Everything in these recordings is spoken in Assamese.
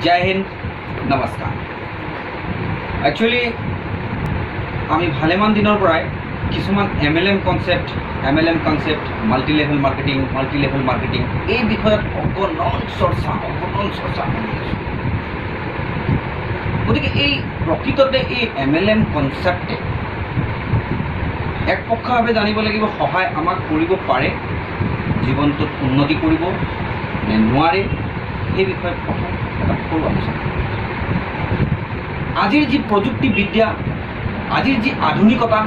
জয় হিন্দ, নমস্কাৰ। একচুৱেলি আমি ভালেমান দিনৰ পৰাই কিছুমান MLM কনচেপ্ট, মাল্টিলেভেল মাৰ্কেটিং এই বিষয়ত অগণন চৰ্চা কৰি আছোঁ। গতিকে এই প্ৰকৃততে এই MLM কনচেপ্টে একপক্ষভাৱে জানিব লাগিব সহায় আমাক কৰিব পাৰে, জীৱনটোত উন্নতি কৰিব নে নোৱাৰে, এই বিষয়ে প্ৰথম এটা সৰু আলোচনা। আজিৰ যি প্ৰযুক্তিবিদ্যা, আজিৰ যি আধুনিকতা,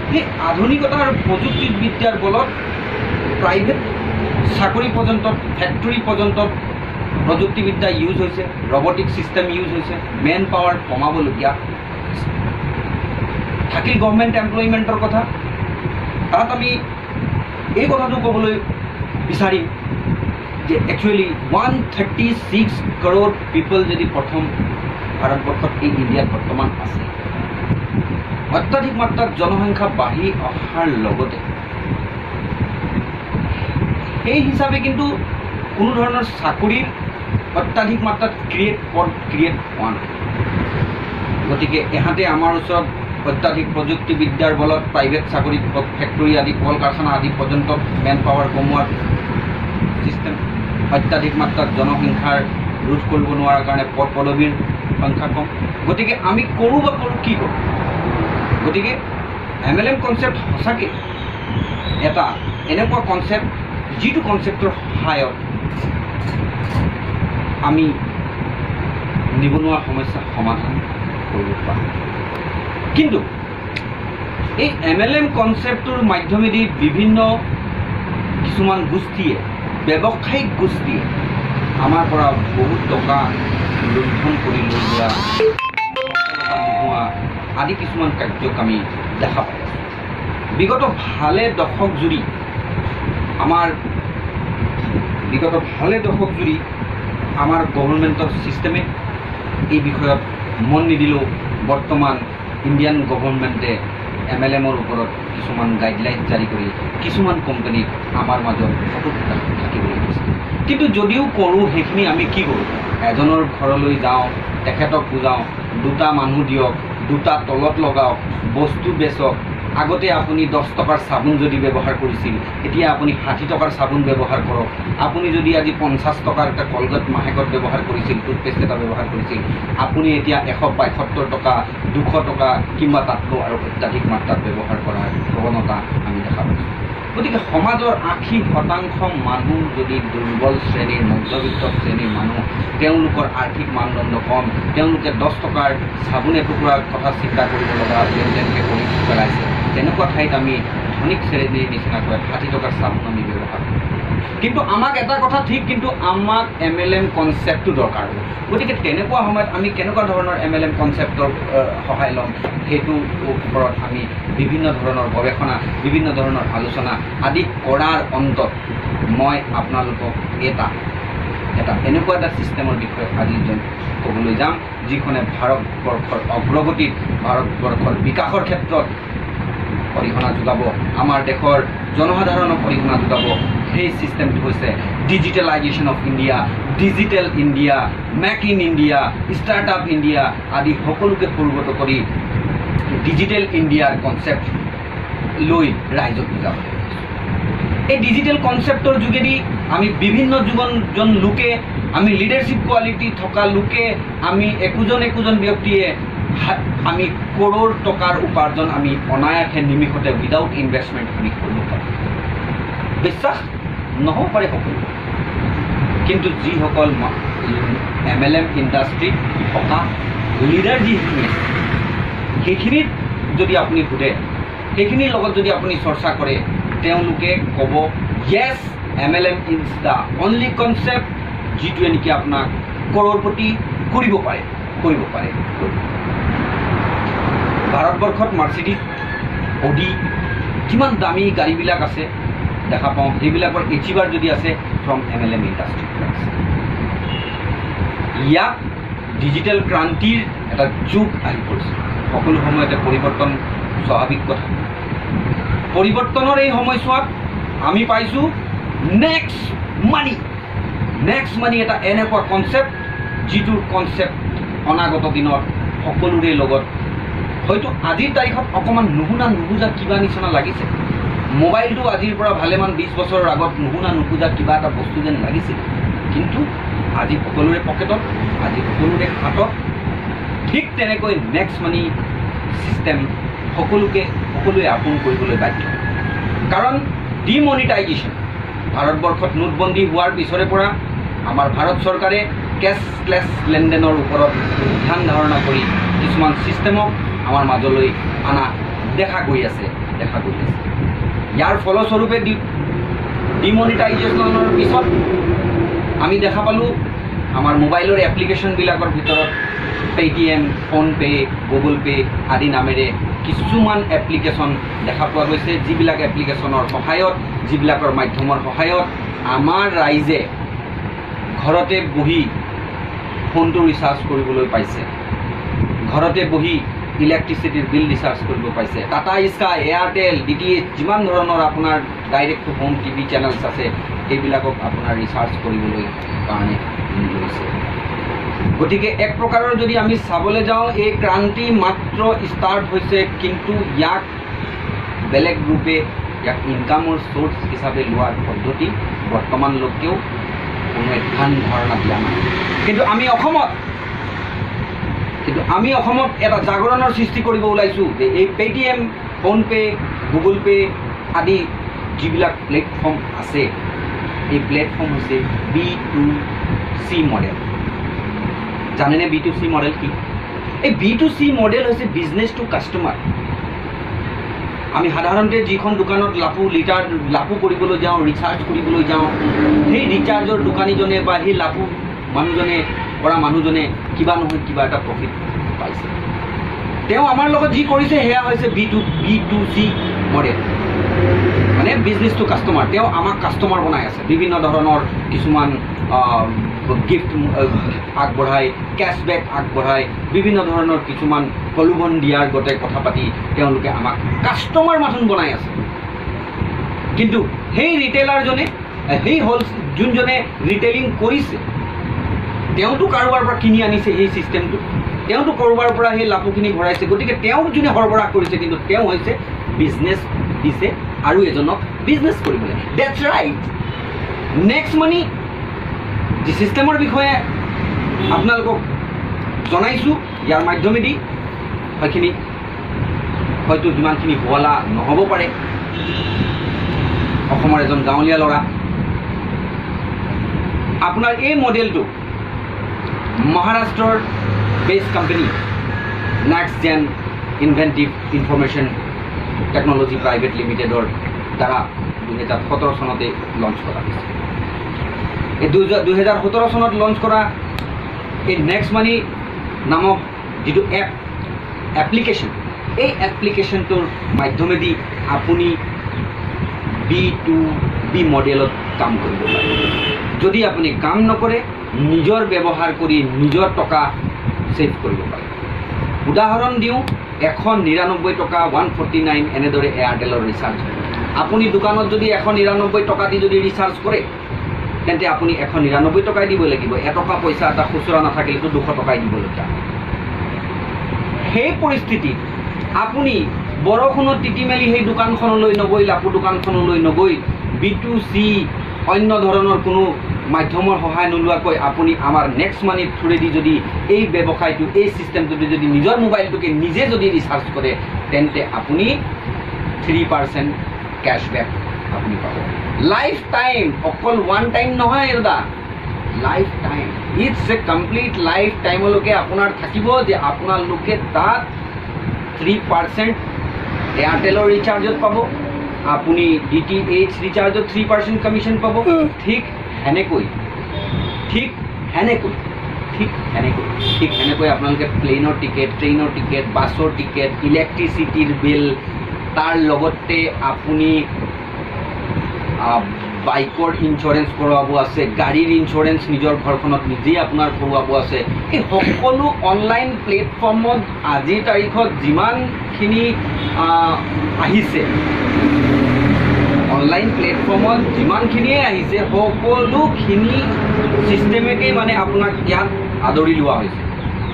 সেই আধুনিকতা আৰু প্ৰযুক্তিবিদ্যাৰ বলত প্ৰাইভেট চাকৰি পৰ্যন্ত, ফেক্টৰী পৰ্যন্ত প্ৰযুক্তিবিদ্যা ইউজ হৈছে, ৰবটিক ছিষ্টেম ইউজ হৈছে, মেন পাৱাৰ কমাবলগীয়া থাকিল গভৰ্ণমেণ্ট এমপ্লয়মেণ্টৰ কথা। তাত আমি এই কথাটো ক'বলৈ বিচাৰিম যে একচুৱেলি 136 crore পিপল যদি প্ৰথম ভাৰতবৰ্ষত এই ইণ্ডিয়াত বৰ্তমান আছে, অত্যাধিক মাত্ৰাত জনসংখ্যা বাঢ়ি অহাৰ লগতে সেই হিচাপে কিন্তু কোনো ধৰণৰ চাকৰিৰ অত্যাধিক মাত্ৰাত পদ ক্ৰিয়েট হোৱা নাই। গতিকে ইহঁতে আমাৰ ওচৰত অত্যাধিক প্ৰযুক্তিবিদ্যাৰ বলত প্ৰাইভেট চাকৰি, ফেক্টৰী আদি, কল কাৰখানা আদি পৰ্যন্ত মেন পাৱাৰ কমোৱাৰ ছিষ্টেম, অত্যাধিক মাত্ৰাত জনসংখ্যাৰ ৰোধ কৰিব নোৱাৰাৰ কাৰণে পদ পদবীৰ সংখ্যা কম। গতিকে আমি কৰোঁ কি কৰোঁ? গতিকে MLM কনচেপ্ট সঁচাকৈ এটা এনেকুৱা কনচেপ্ট যিটো কনচেপ্টৰ সহায়ত আমি নিবনুৱা সমস্যা সমাধান কৰিব পাৰোঁ। কিন্তু এই MLM কনচেপ্টটোৰ মাধ্যমেদি বিভিন্ন কিছুমান গোষ্ঠীয়ে, ব্যৱসায়িক গোষ্ঠীয়ে আমাৰ পৰা বহুত টকা লুণ্ঠন কৰি লৈ যোৱা, সফলতা নোহোৱা আদি কিছুমান কাৰ্যক আমি দেখা পাই আছোঁ। বিগত ভালে দশক জুৰি আমাৰ গভৰ্ণমেণ্টৰ ছিষ্টেমে এই বিষয়ত মন নিদিলেও বৰ্তমান ইণ্ডিয়ান গভৰ্ণমেণ্টে MLMৰ ওপৰত কিছুমান গাইডলাইন জাৰি কৰি কিছুমান কোম্পানীক আমাৰ মাজত সতত থাকিবলৈ দিছে। কিন্তু যদিও কৰোঁ, সেইখিনি আমি কি কৰোঁ? এজনৰ ঘৰলৈ যাওঁ, তেখেতক বুজাওঁ, দুটা মানুহ দিয়ক, দুটা তলত লগাওক, বস্তু বেচক। আগতে আপুনি 10 টকাৰ চাবোন যদি ব্যৱহাৰ কৰিছিল, এতিয়া আপুনি 60 টকাৰ চাবোন ব্যৱহাৰ কৰক। আপুনি যদি আজি 50 টকাৰ এটা কলগেট মাহেকত ব্যৱহাৰ কৰিছিল, টুথপেষ্ট এটা ব্যৱহাৰ কৰিছিল, আপুনি এতিয়া 172 টকা, 200 টকা কিংবা তাতকৈ আৰু অত্যাধিক মাত্ৰাত ব্যৱহাৰ কৰাৰ প্ৰৱণতা আমি দেখা পাইছোঁ। গতিকে সমাজৰ 80% মানুহ যদি দুৰ্বল শ্ৰেণীৰ, মধ্যবিত্ত শ্ৰেণীৰ মানুহ, তেওঁলোকৰ আৰ্থিক মানদণ্ড কম, তেওঁলোকে 10 টকাৰ চাবোন এটুকুৰাৰ কথা চিন্তা কৰিব লগা যেনেকৈ কৰি পেলাইছে, তেনেকুৱা ঠাইত আমি ধনিক শ্ৰেণীৰ নিচিনাকৈ 60 টকাৰ চাবোন আমি ব্যৱহাৰ কৰোঁ। কিন্তু আমাক এটা কথা ঠিক, কিন্তু আমাক MLM কনচেপ্টটো দৰকাৰ হ'ব। গতিকে তেনেকুৱা সময়ত আমি কেনেকুৱা ধৰণৰ MLM কনচেপ্টৰ সহায় ল'ম, সেইটোৰ ওপৰত আমি বিভিন্ন ধৰণৰ গৱেষণা, বিভিন্ন ধৰণৰ আলোচনা আদি কৰাৰ অন্তত মই আপোনালোকক এটা এনেকুৱা এটা ছিষ্টেমৰ বিষয়ে আজি ক'বলৈ যাম, যিখনে ভাৰতবৰ্ষৰ অগ্ৰগতিত, ভাৰতবৰ্ষৰ বিকাশৰ ক্ষেত্ৰত অৰিহণা যোগাব, আমাৰ দেশৰ জনসাধাৰণক অৰিহণা যোগাব। সেই ছিষ্টেমটো হৈছে digitalisation of India, digital India, make in India, startup India আদি সকলোকে পূৰ্বত কৰি ডিজিটেল ইণ্ডিয়াৰ কনচেপ্ট লৈ ৰাইজক বুজাব। এই ডিজিটেল কনচেপ্টৰ যোগেদি আমি বিভিন্ন জন লোকে, আমি লিডাৰশ্বিপ কোৱালিটি থকা লোকে, আমি একোজন ব্যক্তিয়ে আমি কৰোৰ টকাৰ উপাৰ্জন আমি অনায়াসে নিমিষতে উইদাউট ইনভেষ্টমেণ্ট আমি কৰিব পাৰোঁ। বিশ্বাস নহ'ব পাৰে সকলো, কিন্তু যিসকল MLM ইণ্ডাষ্ট্ৰীত থকা লিডাৰ যিখিনি আছে, সেইখিনিত যদি আপুনি সোধে, সেইখিনিৰ লগত যদি আপুনি চৰ্চা কৰে, তেওঁলোকে ক'ব য়েছ, MLM is the only concept যিটোৱে নেকি আপোনাক কৰোৰপতি কৰিব পাৰে। ভাৰতবৰ্ষত মাৰ্চিডিজ, অডি, কিমান দামী গাড়ীবিলাক আছে দেখা পাওঁ, সেইবিলাকৰ এচিভাৰ যদি আছে ফ্ৰম MLM ইণ্ডাষ্ট্ৰী। ইয়াত ডিজিটেল ক্ৰান্তিৰ এটা যুগ আহি পৰিছে। সকলো সময়তে পৰিৱৰ্তন স্বাভাৱিক কথা। পৰিৱৰ্তনৰ এই সময়ছোৱাত আমি পাইছোঁ নেক্সট মানি এটা এনেকুৱা কনচেপ্ট যিটোৰ কনচেপ্ট অনাগত দিনত সকলোৰে লগত হয়তো আজিৰ তাৰিখত অকণমান নুবুজা কিবা নিচিনা লাগিছে। মোবাইলটো আজিৰ পৰা ভালেমান 20 বছৰৰ আগত নুবুজা কিবা এটা বস্তু যেন লাগিছিল, কিন্তু আজি সকলোৰে পকেটত, আজি সকলোৰে হাতত। ঠিক তেনেকৈ নেক্সট মানি ছিষ্টেম সকলোৱে আপোন কৰিবলৈ বাধ্য। কাৰণ ডিমনিটাইজেশ্যন, ভাৰতবৰ্ষত নোটবন্দী হোৱাৰ পিছৰে পৰা আমাৰ ভাৰত চৰকাৰে কেছলেছ লেনদেনৰ ওপৰত ধ্যান ধাৰণা কৰি কিছুমান ছিষ্টেমক আমাৰ মাজলৈ অনা দেখা গৈ আছে। ইয়াৰ ফলস্বৰূপে ডিমনিটাইজেশ্যনৰ পিছত আমি দেখা পালোঁ আমাৰ মোবাইলৰ এপ্লিকেশ্যনবিলাকৰ ভিতৰত পে'টিএম, ফোনপে', গুগল পে' আদি নামেৰে কিছুমান এপ্লিকেশ্যন দেখা পোৱা গৈছে, যিবিলাক এপ্লিকেশ্যনৰ সহায়ত, যিবিলাকৰ মাধ্যমৰ সহায়ত আমাৰ ৰাইজে ঘৰতে বহি ফোনটো ৰিচাৰ্জ কৰিবলৈ পাইছে, ঘৰতে বহি ইলেক্ট্ৰিচিটিৰ বিল ৰিচাৰ্জ কৰিব পাইছে। টাটা স্কাই, এয়াৰটেল, DTH যিমান ধৰণৰ আপোনাৰ direct to home TV channels আছে সেইবিলাকক আপোনাৰ ৰিচাৰ্জ কৰিবলৈ কাৰণে লৈছে। গতিকে এক প্ৰকাৰৰ যদি আমি চাবলৈ যাওঁ এই ক্ৰান্তি মাত্ৰ ষ্টাৰ্ট হৈছে, কিন্তু ইয়াক বেলেগ ৰূপে ইয়াক ইনকামৰ চ'ৰ্চ হিচাপে লোৱাৰ পদ্ধতি বৰ্তমানলৈকেও কোনো ধ্যান ধাৰণা দিয়া নাই। কিন্তু আমি অসমত এটা জাগৰণৰ সৃষ্টি কৰিব ওলাইছোঁ যে এই পে'টিএম, ফোনপে', গুগল পে' আদি যিবিলাক প্লেটফৰ্ম আছে, এই প্লেটফৰ্ম হৈছে B2C মডেল। জানেনে B2C মডেল কি? এই B2C মডেল হৈছে বিজনেছ টু কাষ্টমাৰ। আমি সাধাৰণতে যিখন দোকানত লাপু কৰিবলৈ যাওঁ, ৰিচাৰ্জ কৰিবলৈ যাওঁ, সেই ৰিচাৰ্জৰ দোকানীজনে বা সেই লাপু মানুহজনে কিবা নহয় কিবা এটা প্ৰফিট পাইছে। তেওঁ আমাৰ লগত যি কৰিছে সেয়া হৈছে B2C মডেল, মানে বিজনেছ টু কাষ্টমাৰ। তেওঁ আমাক কাষ্টমাৰ বনাই আছে, বিভিন্ন ধৰণৰ কিছুমান গিফ্ট আগবঢ়াই, কেশ্ববেক আগবঢ়াই, বিভিন্ন ধৰণৰ কিছুমান প্ৰলোভন দিয়াৰ গতে কথা পাতি তেওঁলোকে আমাক কাষ্টমাৰ মানুহ বনাই আছে। কিন্তু সেই ৰিটেইলাৰজনে, যোনজনে ৰিটেইলিং কৰিছে, তেওঁতো কাৰোবাৰ পৰা কিনি আনিছে সেই ছিষ্টেমটো, তেওঁতো কাৰোবাৰ পৰা সেই লাপুখিনি ভৰাইছে। গতিকে তেওঁক যোনে সৰবৰাহ কৰিছে, কিন্তু তেওঁ হৈছে বিজনেছ দিছে আৰু এজনক বিজনেছ কৰিবলৈ। That's right. নেক্সট মানি যি ছিষ্টেমৰ বিষয়ে আপোনালোকক জনাইছোঁ, ইয়াৰ মাধ্যমেদি সেইখিনি হয়তো যিমানখিনি শুৱলা নহ'ব পাৰে। অসমৰ এজন গাঁৱলীয়া ল'ৰা, আপোনাৰ এই মডেলটো মহাৰাষ্ট্ৰৰ বেছ কোম্পানী নেক্সট জেন ইনভেণ্টিভ ইনফৰমেশ্যন টেকন'লজি প্ৰাইভেট লিমিটেডৰ দ্বাৰা 2017 চনতে লঞ্চ কৰা হৈছে। এই 2017 চনত লঞ্চ কৰা এই নেক্সট মানি নামক যিটো এপ্লিকেশ্যন, এই এপ্লিকেশ্যনটোৰ মাধ্যমেদি আপুনি B2B মডেলত কাম কৰিব পাৰে। যদি আপুনি কাম নকৰে, নিজৰ ব্যৱহাৰ কৰি নিজৰ টকা ছেভ কৰিব পাৰে। উদাহৰণ দিওঁ, 199 টকা, 149 এনেদৰে এয়াৰটেলৰ ৰিচাৰ্জ। আপুনি দোকানত যদি 199 টকা দি যদি ৰিচাৰ্জ কৰে, তেন্তে আপুনি 199 টকাই দিব লাগিব। এটকা পইচা এটা খুচুৰা নাথাকিলেতো 200 টকাই দিবলগীয়া। সেই পৰিস্থিতিত আপুনি বৰষুণত তিতি মেলি সেই দোকানখনলৈ নগৈ, লাপু দোকানখনলৈ নগৈ, B2C অন্য ধৰণৰ কোনো মাধ্যমৰ সহায় নোলোৱাকৈ আপুনি আমাৰ নেক্সট মানিৰ থ্ৰুৰেদি যদি এই ব্যৱসায়টো, এই ছিষ্টেমটোতে যদি নিজৰ মোবাইলটোকে নিজে যদি ৰিচাৰ্জ কৰে, তেন্তে আপুনি 3% কেশ্ববেক আপুনি পাব। লাইফ টাইম, অকল ওৱান টাইম নহয় দাদা, life time. It's a complete life টাইমলৈকে আপোনাৰ থাকিব যে আপোনালোকে তাত 3% এয়াৰটেলৰ ৰিচাৰ্জত পাব, আপুনি DTH ৰিচাৰ্জত 3% কমিশ্যন পাব। ঠিক সেনেকৈ আপোনালোকে প্লেনৰ টিকেট, ট্ৰেইনৰ টিকেট, বাছৰ টিকেট, ইলেক্ট্ৰিচিটিৰ বিল, তাৰ লগতে আপুনি বাইকৰ ইঞ্চুৰেঞ্চ কৰোৱাব আছে, গাড়ীৰ ইঞ্চুৰেঞ্চ নিজৰ ঘৰখনত নিজেই আপোনাৰ কৰোৱাব আছে। এই সকলো অনলাইন প্লেটফৰ্মত আজিৰ তাৰিখত যিমানখিনি আহিছে, অনলাইন প্লেটফৰ্মত যিমানখিনিয়ে আহিছে, সকলোখিনি চিষ্টেমেকেই মানে আপোনাক ইয়াত আদৰি লোৱা হৈছে।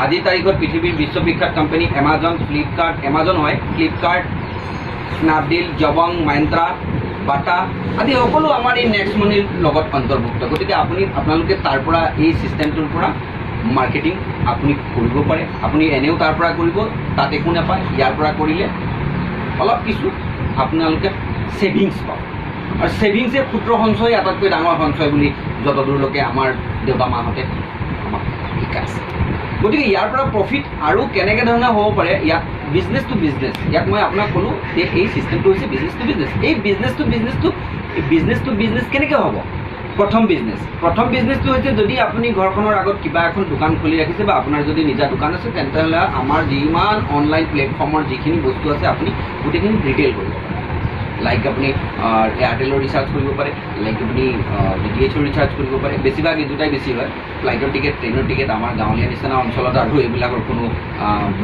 আজিৰ তাৰিখত পৃথিৱীৰ বিশ্ববিখ্যাত কোম্পানী এমাজন, ফ্লিপকাৰ্ট, এমাজন হয়, ফ্লিপকাৰ্ট, স্নাপডিল, জবং, মাইন্ত্ৰা, বাটা আদি সকলো আমাৰ এই নেক্সট মানিৰ লগত অন্তৰ্ভুক্ত। গতিকে আপোনালোকে তাৰ পৰা এই চিষ্টেমটোৰ পৰা মাৰ্কেটিং আপুনি কৰিব পাৰে। আপুনি এনেও তাৰ পৰা কৰিব, তাত একো নাপায়। ইয়াৰ পৰা কৰিলে অলপ কিছু আপোনালোকে ছেভিংছ পাব, আৰু ছেভিংছে ক্ষুদ্ৰ সঞ্চয় আটাইতকৈ ডাঙৰ সঞ্চয় বুলি যতদূৰলৈকে আমাৰ দেউতা মাহঁতে আমাক শিকাইছে। গতিকে ইয়াৰ পৰা প্ৰফিট আৰু কেনেকৈ ধৰণে হ'ব পাৰে, ইয়াত বিজনেছ টু বিজনেছ, ইয়াত মই আপোনাক ক'লোঁ যে এই চিষ্টেমটো হৈছে বিজনেছ টু বিজনেছ। এই বিজনেছ টু বিজনেছ কেনেকৈ হ'ব? প্ৰথম বিজনেছটো হৈছে যদি আপুনি ঘৰখনৰ আগত কিবা এখন দোকান খুলি ৰাখিছে বা আপোনাৰ যদি নিজা দোকান আছে, তেন্তেহ'লে আমাৰ যিমান অনলাইন প্লেটফৰ্মৰ যিখিনি বস্তু আছে আপুনি গোটেইখিনি ৰিটেইল কৰিব পাৰে। লাইক আপুনি এয়াৰটেলৰ ৰিচাৰ্জ কৰিব পাৰে, লাইক আপুনি DTHৰ ৰিচাৰ্জ কৰিব পাৰে। বেছিভাগ এই দুটাই বেছি হয়, ফ্লাইটৰ টিকেট, ট্ৰেইনৰ টিকেট। আমাৰ গাঁৱলীয়া নিচিনা অঞ্চলত আৰু এইবিলাকৰ কোনো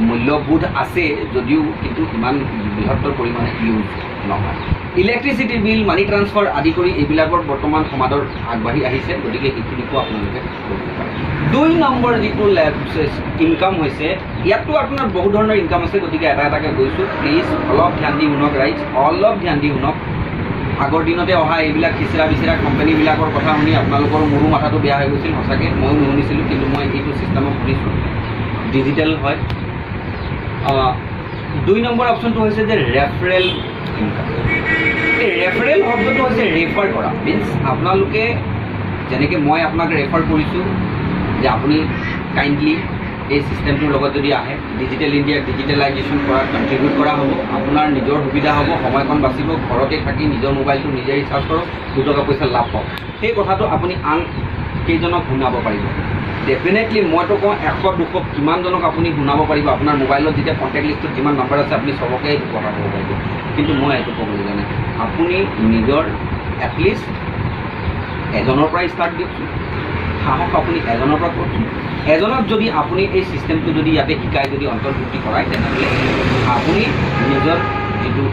মূল্যবোধ আছে যদিও, কিন্তু ইমান বৃহত্তৰ পৰিমাণে ইউজ নহয়। ইলেক্ট্ৰিচিটি বিল, মানি ট্ৰান্সফাৰ আদি কৰি এইবিলাকৰ বৰ্তমান সমাদৰ আগবাঢ়ি আহিছে, গতিকে সেইখিনিকো আপোনালোকে কৰিব পাৰে। 2 নম্বৰ যিটো ইনকাম হৈছে, ইয়াততো আপোনাৰ বহুত ধৰণৰ ইনকাম আছে, গতিকে এটা এটাকৈ গৈছোঁ। প্লিজ অলপ ধ্যান দি শুনক ৰাইজ, অলপ ধ্যান দি শুনক। আগৰ দিনতে অহা এইবিলাক খিচিৰা বিচিৰা কোম্পানীবিলাকৰ কথা শুনি আপোনালোকৰ মোৰো মাথাটো বেয়া হৈ গৈছিল, সঁচাকৈ ময়ো নুশুনিছিলোঁ, কিন্তু মই এইটো চিষ্টেমত শুনিছোঁ। ডিজিটেল হয়। 2 নম্বৰ অপশ্যনটো হৈছে যে ৰেফাৰেল ইনকাম। এই ৰেফাৰেল শব্দটো হৈছে ৰেফাৰ কৰা, মিনছ আপোনালোকে যেনেকৈ মই আপোনাক ৰেফাৰ কৰিছোঁ যে আপুনি কাইণ্ডলি এই চিষ্টেমটোৰ লগত যদি আহে, ডিজিটেল ইণ্ডিয়াক ডিজিটেলাইজেশ্যন কৰাত কণ্ট্ৰিবিউট কৰা হ'ব, আপোনাৰ নিজৰ সুবিধা হ'ব, সময়খন বাচিব, ঘৰতে থাকি নিজৰ মোবাইলটো নিজে ৰিচাৰ্জ কৰক, 2 টকা পইচা লাভ পাওক। সেই কথাটো আপুনি আন কেইজনক শুনাব পাৰিব। ডেফিনেটলি মইতো কওঁ 100-200 কিমানজনক আপুনি শুনাব পাৰিব। আপোনাৰ মোবাইলত যেতিয়া কণ্টেক্ট লিষ্টত যিমান নম্বৰ আছে আপুনি চবকে এইটো কথা ক'ব পাৰিব, কিন্তু মই এইটো ক'বলৈ যোৱা নাই। আপুনি নিজৰ এটলিষ্ট এজনৰ পৰাই ষ্টাৰ্ট দিয়কচোন, সাহস আপুনি এজনৰ পৰা কৰকচোন। এজনক যদি আপুনি এই চিষ্টেমটো যদি ইয়াতে শিকাই যদি অন্তৰ্ভুক্তি কৰায়, তেনেহ'লে আপুনি নিজৰ যিটো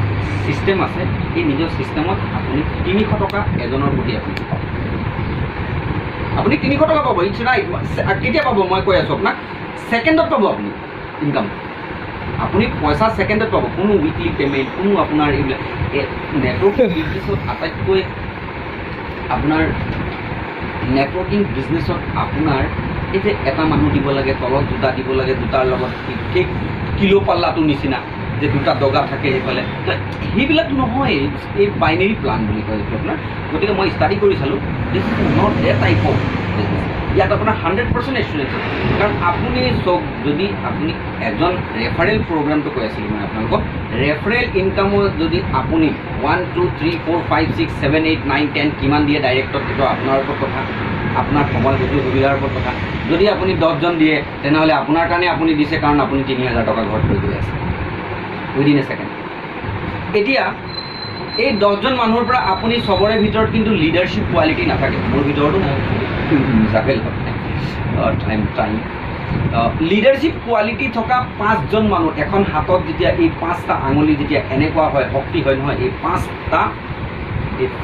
চিষ্টেম আছে, এই নিজৰ চিষ্টেমত আপুনি 300 টকা এজনৰ প্ৰতি আপুনি পাব। আপুনি 300 টকা পাব, ইটছ ৰাইট। কেতিয়া পাব মই কৈ আছোঁ আপোনাক, ছেকেণ্ডত পাব আপুনি ইনকাম। আপুনি পইচা ছেকেণ্ডত পাব, কোনো উইকলি পে'মেণ্ট, কোনো আপোনাৰ এইবিলাক নেটৱৰ্কিং বিজনেছত আটাইতকৈ আপোনাৰ নেটৱৰ্কিং বিজনেছত আপোনাৰ এই যে এটা মানুহ দিব লাগে, তলত 2টা দিব লাগে, 2টাৰ লগত সেই কিলো পাল্লাটোৰ নিচিনা যে 2টা দগা থাকে সেইফালে, সেইবিলাক নহয়। এই বাইনেৰী প্লান বুলি কয় এইটো আপোনাৰ। গতিকে মই ষ্টাডি কৰি চালোঁ, this is not that type of business. ইয়াত আপোনাৰ 100% এচুৰেঞ্চ আছে, কাৰণ আপুনি চব যদি আপুনি এজন ৰেফাৰেল প্ৰগ্ৰামটো কৈ আছিলোঁ মই আপোনালোকক, ৰেফাৰেল ইনকামত যদি আপুনি 1 2 3 4 5 6 7 8 9 10 কিমান দিয়ে ডাইৰেক্টত, সেইটো আপোনাৰ ওপৰত কথা, আপোনাৰ সময় সুবিধাৰ ওপৰত কথা। যদি আপুনি 10জন দিয়ে, তেনেহ'লে আপোনাৰ কাৰণে আপুনি দিছে, কাৰণ আপুনি 3000 টকা ঘৰত লৈ গৈ আছে উইদিন এ ছেকেণ্ড। এতিয়া এই 10জন মানুহৰ পৰা আপুনি চবৰে ভিতৰত কিন্তু লিডাৰশ্বিপ কোৱালিটি নাথাকে, মোৰ ভিতৰতো লিডাৰশ্বিপ কোৱালিটি থকা 5জন মানুহ, এখন হাতত যেতিয়া এই 5টা আঙুলি যেতিয়া এনেকুৱা হয়, শক্তি হয় নহয়, এই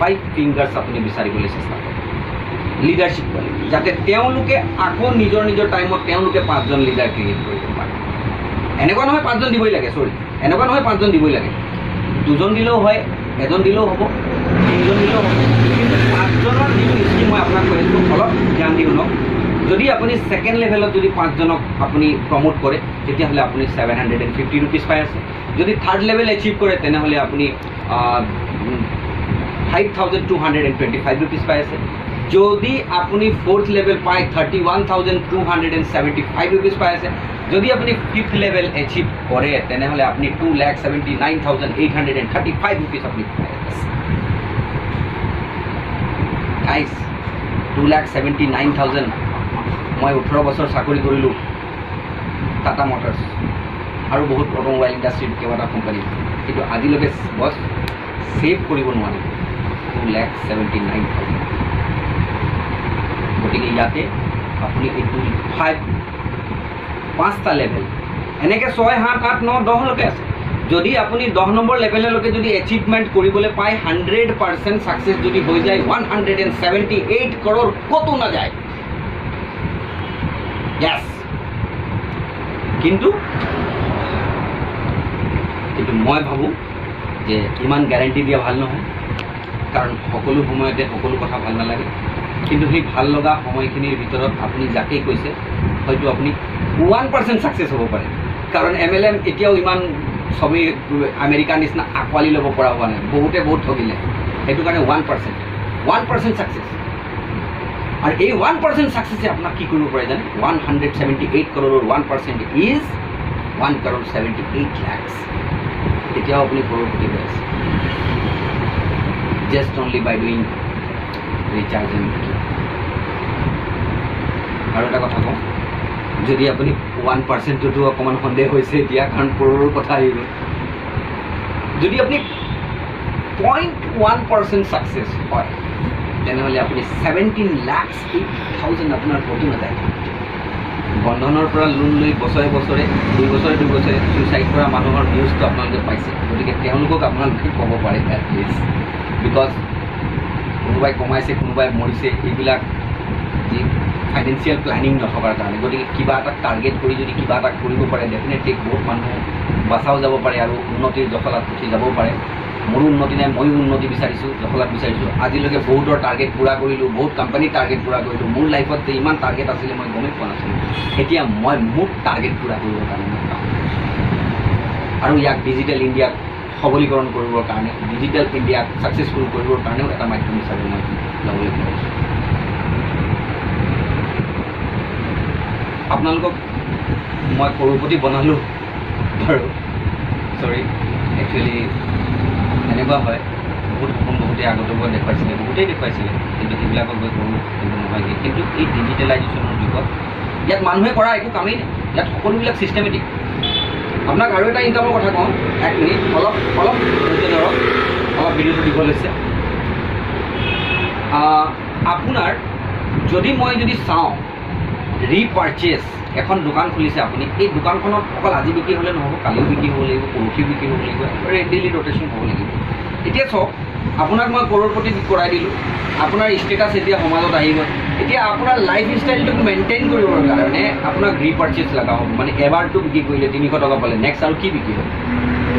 5 ফিংগাৰ্ছ আপুনি বিচাৰিবলৈ চেষ্টা কৰক লিডাৰশ্বিপ কোৱালিটি, যাতে তেওঁলোকে আকৌ নিজৰ টাইমত তেওঁলোকে 5জন লিডাৰ ক্ৰিয়েট কৰিব পাৰে। এনেকুৱা নহয় 5জন দিবই লাগে, এনেকুৱা নহয় 5জন দিবই লাগে, 2জন দিলেও হয়, 1জন দিলেও হ'ব, 3জন দিলেও হ'ব, কিন্তু 5জনৰ যিটো স্কিম মই আপোনাক কৈ আছোঁ, অলপ ধ্যান দি শুনক। যদি আপুনি ছেকেণ্ড লেভেলত যদি 5জনক আপুনি প্ৰমোট কৰে, তেতিয়াহ'লে আপুনি 750 ৰুপিজ পাই আছে। যদি থাৰ্ড লেভেল এচিভ কৰে, তেনেহ'লে আপুনি 5225 ৰুপিজ পাই আছে। যদি আপুনি 4th লেভেল পায় 31,275 ৰুপিজ পাই আছে। যদি আপুনি 5th লেভেল এচিভ কৰে, তেনেহ'লে আপুনি 2,79,835 ৰুপিজ আপুনি পাই আছে। গাইজ 2,79,000। মই 18 বছৰ চাকৰি কৰিলোঁ টাটা মটৰ্ছ আৰু বহুত অট'মোবাইল ইণ্ডাষ্ট্ৰীৰ কেইবাটা কোম্পানী, কিন্তু আজিলৈকে বছ ছেভ কৰিব নোৱাৰিম 2,79,000। গতিকে ইয়াতে আপুনি এইটো 5টা লেভেল এনেকৈ 6 7 8 9 10লৈকে আছে। যদি আপুনি 10 নম্বৰ লেভেললৈকে যদি এচিভমেণ্ট কৰিবলৈ পায়, 100% ছাকচেছ যদি হৈ যায়, 178 crore ক'তো নাযায়। য়েছ, কিন্তু মই ভাবোঁ যে ইমান গ্যাৰেণ্টি দিয়া ভাল নহয়, কাৰণ সকলো সময়তে সকলো কথা ভাল নালাগে। কিন্তু সেই ভাল লগা সময়খিনিৰ ভিতৰত আপুনি যাকেই কৈছে হয়তো আপুনি 1% ছাকচেছ হ'ব পাৰে, কাৰণ MLM এতিয়াও ইমান চবেই আমেৰিকাৰ নিচিনা আঁকোৱালি ল'ব পৰা হোৱা নাই, বহুতে বহুত ঠগিলে। সেইটো কাৰণে 1% ছাকচেছ। আৰু এই 1% ছাকচেছে আপোনাক কি কৰিব পাৰে জানে? 178 crore 1% ইজ 1.78 crore। তেতিয়াও আপুনি কৰ'ৰপতি হৈ আছে, just only by doing recharge and আৰু এটা কথা কওঁ, যদি আপুনি 1%টো অকণমান সন্দেহ হৈছে এতিয়া, কাৰণ কৰ'ৰৰ কথা আহি গ'ল। যদি আপুনি 0.1% ছাকচেছ হয়, তেনেহ'লে আপুনি 17,08,000 আপোনাৰ ক'তো নাযায়। বন্ধনৰ পৰা লোন লৈ বছৰে বছৰে 2 বছৰে ছুইচাইড কৰা মানুহৰ নিউজটো আপোনালোকে পাইছে। গতিকে তেওঁলোকক আপোনালোকে ক'ব পাৰে এটলিষ্ট, বিকজ কোনোবাই কমাইছে, কোনোবাই মৰিছে, এইবিলাক যি ফাইনেন্সিয়েল প্লেনিং নথকাৰ কাৰণে। গতিকে কিবা এটা টাৰ্গেট কৰি যদি কিবা এটা কৰিব পাৰে, ডেফিনেটলি বহুত মানুহ বাচাও যাব পাৰে আৰু উন্নতিৰ জখলাত উঠি যাবও পাৰে। মোৰো উন্নতি নাই, ময়ো উন্নতি বিচাৰিছোঁ, জখলাত বিচাৰিছোঁ। আজিলৈকে বহুতৰ টাৰ্গেট পূৰা কৰিলোঁ, বহুত কোম্পানীৰ টাৰ্গেট পূৰা কৰিলোঁ। মোৰ লাইফত যে ইমান টাৰ্গেট আছিলে মই গমেই পোৱা নাছিলোঁ। এতিয়া মই মোৰ টাৰ্গেট পূৰা কৰিবৰ কাৰণে মই কাম আৰু ইয়াক ডিজিটেল ইণ্ডিয়াক সবলীকৰণ কৰিবৰ কাৰণে, ডিজিটেল ইণ্ডিয়াক ছাকচেছফুল কৰিবৰ কাৰণেও এটা মাধ্যম হিচাপে মই ল'বলৈ বিচাৰিছোঁ। আপোনালোকক মই কৰ'ৰপতি বনালোঁ বাৰু, চৰি, একচুৱেলি এনেকুৱা হয়, বহুত সপোন বহুতেই আগতে গৈ দেখুৱাইছিলে, বহুতেই দেখুৱাইছিলে, কিন্তু সেইবিলাকক গৈ কৰোঁ কিন্তু নহয়গৈ। কিন্তু এই ডিজিটেলাইজেশ্যনৰ যুগত ইয়াত মানুহে কৰা একো কামেই নাই, ইয়াত সকলোবিলাক ছিষ্টেমেটিক। আপোনাক আৰু এটা ইনকামৰ কথা কওঁ, 1 মিনিট, অলপ ধৈৰ্য ধৰক, অলপ ভিডিঅ'টো দীঘল হৈছে। আপোনাৰ যদি মই চাওঁ ৰিপাৰ্চেছ এখন দোকান খুলিছে আপুনি, এই দোকানখনত অকল আজি বিক্ৰী হ'লে নহ'ব, কালিও বিক্ৰী হ'ব লাগিব, পৰহিও বিক্ৰী হ'ব লাগিব, ডেইলি ৰ'টেশ্যন হ'ব লাগিব। এতিয়া চাওক, আপোনাক মই কৰ'ৰপতি কৰাই দিলোঁ, আপোনাৰ ষ্টেটাছ এতিয়া সমাজত আহি গ'ল। এতিয়া আপোনাৰ লাইফ ষ্টাইলটোক মেইনটেইন কৰিবৰ কাৰণে আপোনাক ৰিপাৰ্চেছ লগা হ'ব, মানে এবাৰটো বিক্ৰী কৰিলে 300 টকা পালে, নেক্সট আৰু কি বিক্ৰী হ'ব?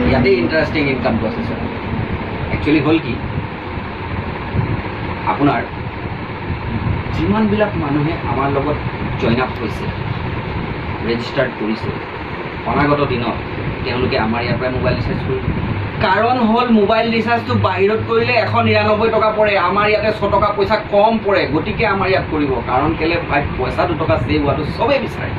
ইয়াতেই ইণ্টাৰেষ্টিং ইনকামটো আছে ছাৰ। একচুৱেলি হ'ল কি, আপোনাৰ যিমানবিলাক মানুহে আমাৰ লগত জইন আপ হৈছে, ৰেজিষ্টাৰ্ড কৰিছে, অনাগত দিনত তেওঁলোকে আমাৰ ইয়াৰ পৰাই মোবাইল ৰিচাৰ্জ কৰিব। কাৰণ হ'ল মোবাইল ৰিচাৰ্জটো বাহিৰত কৰিলে 199 টকা পৰে, আমাৰ ইয়াতে 100 টকা পইচা কম পৰে। গতিকে আমাৰ ইয়াত কৰিব, কাৰণ কেলৈ ভাই পইচা 2 টকা ছেভ হোৱাটো চবেই বিচাৰে।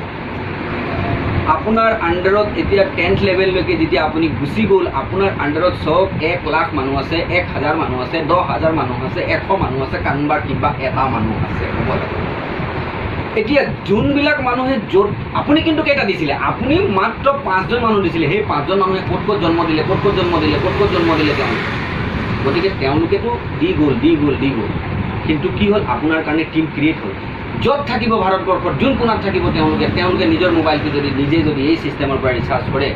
আপোনাৰ আণ্ডাৰত এতিয়া 10th লেভেললৈকে যেতিয়া আপুনি গুচি গ'ল, আপোনাৰ আণ্ডাৰত চব 1 লাখ মানুহ আছে, 1000 মানুহ আছে, 10,000 মানুহ আছে, 100 মানুহ আছে, কাৰোবাৰ কিবা এটা মানুহ আছে, হ'ব লাগে। এতিয়া যোনবিলাক মানুহে য'ত আপুনি কিন্তু কেইটা দিছিলে, আপুনি মাত্ৰ 5জন মানুহ দিছিলে, সেই 5জন মানুহে ক'ত জন্ম দিলে, ক'ত জন্ম দিলে তেওঁলোকে। গতিকে তেওঁলোকেতো দি গ'ল। কিন্তু কি হ'ল, আপোনাৰ কাৰণে টীম ক্ৰিয়েট হ'ল। য'ত থাকিব ভাৰতবৰ্ষত, যোন কোণাত থাকিব তেওঁলোকে নিজৰ মোবাইলটো নিজে যদি এই ছিষ্টেমৰ পৰা ৰিচাৰ্জ কৰে,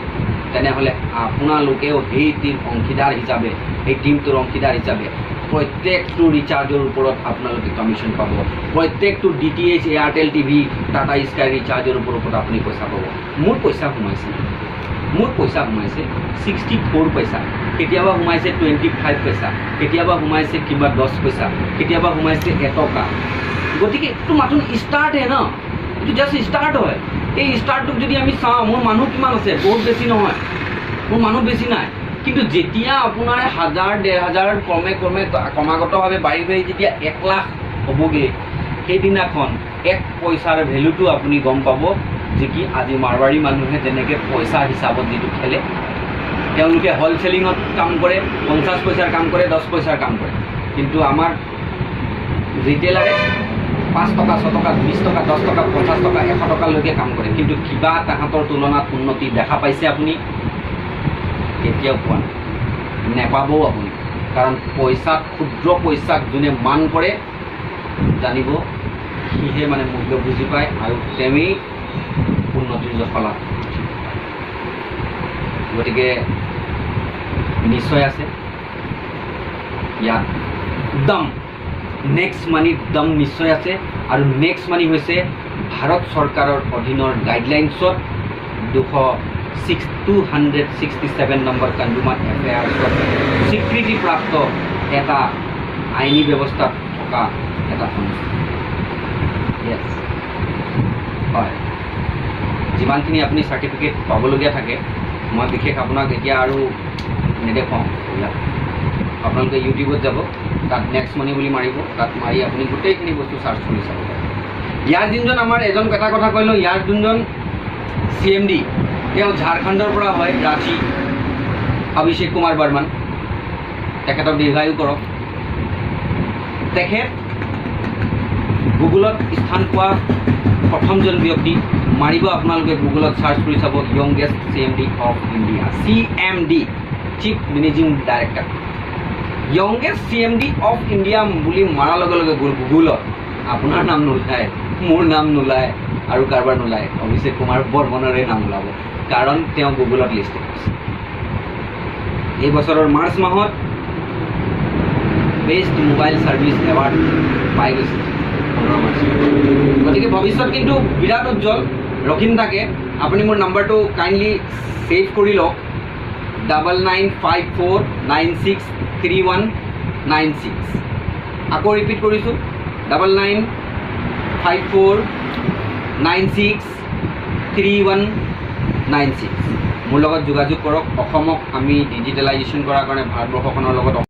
তেনেহ'লে আপোনালোকেও সেই অংশীদাৰ হিচাপে, এই টীমটোৰ অংশীদাৰ হিচাপে প্ৰত্যেকটো ৰিচাৰ্জৰ ওপৰত আপোনালোকে কমিশ্যন পাব। প্ৰত্যেকটো DTH, Airtel TV, Tata Sky ৰিচাৰ্জৰ ওপৰত আপুনি পইচা পাব। মোৰ পইচা সোমাইছে 64 পইচা, কেতিয়াবা সোমাইছে 25 পইচা, কেতিয়াবা সোমাইছে কিবা 10 পইচা, কেতিয়াবা সোমাইছে 1 টকা। গতিকে এইটো মাথোন ষ্টাৰ্টহে ন, এইটো জাষ্ট ষ্টাৰ্ট হয়। এই ষ্টাৰ্টটোক যদি আমি চাওঁ, মোৰ মানুহ কিমান আছে? বহুত বেছি নহয়, মোৰ মানুহ বেছি নাই। কিন্তু যেতিয়া আপোনাৰ 1000-1500 ক্ৰমাগতভাৱে বাঢ়ি যেতিয়া 1 লাখ হ'বগৈ, সেইদিনাখন 1 পইচাৰ ভেলুটো আপুনি গম পাব যে কি আজি মাৰৱাৰী মানুহে যেনেকৈ পইচা হিচাপত যিটো খেলে, তেওঁলোকে হ'লচেলিঙত কাম কৰে, 50 পইচাৰ কাম কৰে, 10 পইচাৰ কাম কৰে। কিন্তু আমাৰ ৰিটেইলাৰে 5 টকা, 6 টকা, 20 টকা, 10 টকা, 50 টকা, 100 টকালৈকে কাম কৰে। কিন্তু কিবা তাহাঁতৰ তুলনাত উন্নতি দেখা পাইছে আপুনি? কেতিয়াও পোৱা নাই, নেপাবও আপুনি। কাৰণ পইচাক, ক্ষুদ্ৰ পইচাক যোনে মান কৰে, জানিব সিহে মানে মূল্য বুজি পায় আৰু তেৱেই উন্নতিৰ জখলাত। গতিকে নিশ্চয় আছে ইয়াত দম, নেক্সট মানিৰ দম নিশ্চয় আছে। আৰু নেক্সট মানি হৈছে ভাৰত চৰকাৰৰ অধীনৰ গাইডলাইনছত 267 নম্বৰ কনজিউমাৰ এফেয়াৰ্ছত স্বীকৃতিপ্ৰাপ্ত এটা আইনী ব্যৱস্থাত থকা এটা সংস্থা। য়েছ, হয়, যিমানখিনি আপুনি চাৰ্টিফিকেট পাবলগীয়া থাকে মই বিশেষ আপোনাক এতিয়া আৰু নেদেখাওঁ। এইবিলাক আপোনালোকে ইউটিউবত যাব, তাত নেক্সট মানি বুলি মাৰিব, তাত মাৰি আপুনি গোটেইখিনি বস্তু চাৰ্চ কৰি চাব পাৰে। ইয়াৰ যোনজন আমাৰ এজন এটা কথা কৈ লওঁ, ইয়াৰ যোনজন CMD তেওঁ ঝাৰখণ্ডৰ পৰা হয়, ৰাঁচী, অভিষেক কুমাৰ বৰ্মন, তেখেতক দীৰ্ঘায়ু কৰক। তেখেত গুগলত স্থান পোৱা প্ৰথমজন ব্যক্তি। মাৰিব আপোনালোকে গুগলত চাৰ্চ কৰি চাব, youngest CMD of India, CMD, chief managing director. Youngest CMD of India বুলি মাৰাৰ লগে লগে গুগলত আপোনাৰ নাম নোলায়, মোৰ নাম নোলায় আৰু কাৰোবাৰ নোলায়, অভিষেক কুমাৰ বৰ্মনৰে নাম ওলাব, কাৰণ তেওঁ গুগলত লিষ্ট কৰিছে। এই বছৰৰ মাৰ্চ মাহত বেষ্ট মোবাইল ছাৰ্ভিচ এৱাৰ্ড পাই গৈছে 15 মাৰ্চ। গতিকে ভৱিষ্যত কিন্তু বিৰাট উজ্জ্বল, ৰখি নাথাকে। আপুনি মোৰ নাম্বাৰটো কাইণ্ডলি ছেভ কৰি লওক, 9954963196। আকৌ ৰিপিট কৰিছোঁ, 9954963196। মোৰ লগত যোগাযোগ কৰক। অসমক আমি ডিজিটেলাইজেশ্যন কৰাৰ কাৰণে ভাৰতবৰ্ষখনৰ লগত